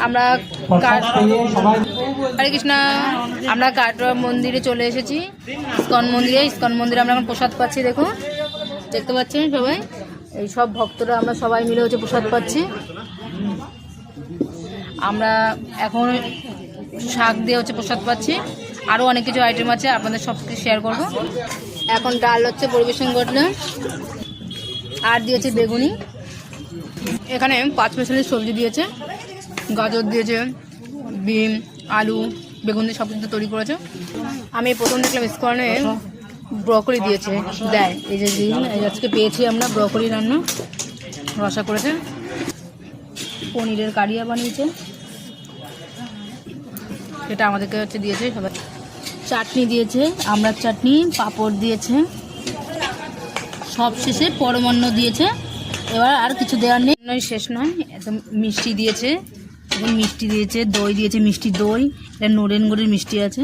আমরা হরে কৃষ্ণ, আমরা কাটোয়া মন্দিরে চলে এসেছি, ইস্কন মন্দিরে। ইস্কন মন্দিরে আমরা এখন প্রসাদ পাচ্ছি, দেখুন, দেখতে পাচ্ছেন সবাই, এই সব ভক্তরা আমরা সবাই মিলে হচ্ছে প্রসাদ পাচ্ছি। আমরা এখন শাক দিয়ে হচ্ছে প্রসাদ পাচ্ছি, আরও অনেক কিছু আইটেম আছে, আপনাদের সব কিছু শেয়ার করবো। এখন ডাল হচ্ছে পরিবেশন করলে, আর দিয়েছে বেগুনি, এখানে 5 মিশালি সবজি দিয়েছে, গাজর দিয়েছে, বিন, আলু, বেগুন দিয়ে সব কিছু তৈরি করেছে। আমি প্রথম দেখলাম ইস্কনে ব্রকলি দিয়েছে, দেয়, এই যে দিন আজকে পেয়েছি আমরা ব্রকলি রান্না, রসা করেছে, পনিরের কারিয়া বানিয়েছে, সেটা আমাদেরকে হচ্ছে দিয়েছে সবাই। চাটনি দিয়েছে, আমড়ার চাটনি, পাঁপড় দিয়েছে, সব শেষে পরমান্ন দিয়েছে। এবার আর কিছু দেওয়ার নেই, শেষ নয়, একদম মিষ্টি দিয়েছে, মিষ্টি দিয়েছে, দই দিয়েছে, মিষ্টি দই, এটা নরেন গুড়ের মিষ্টি আছে।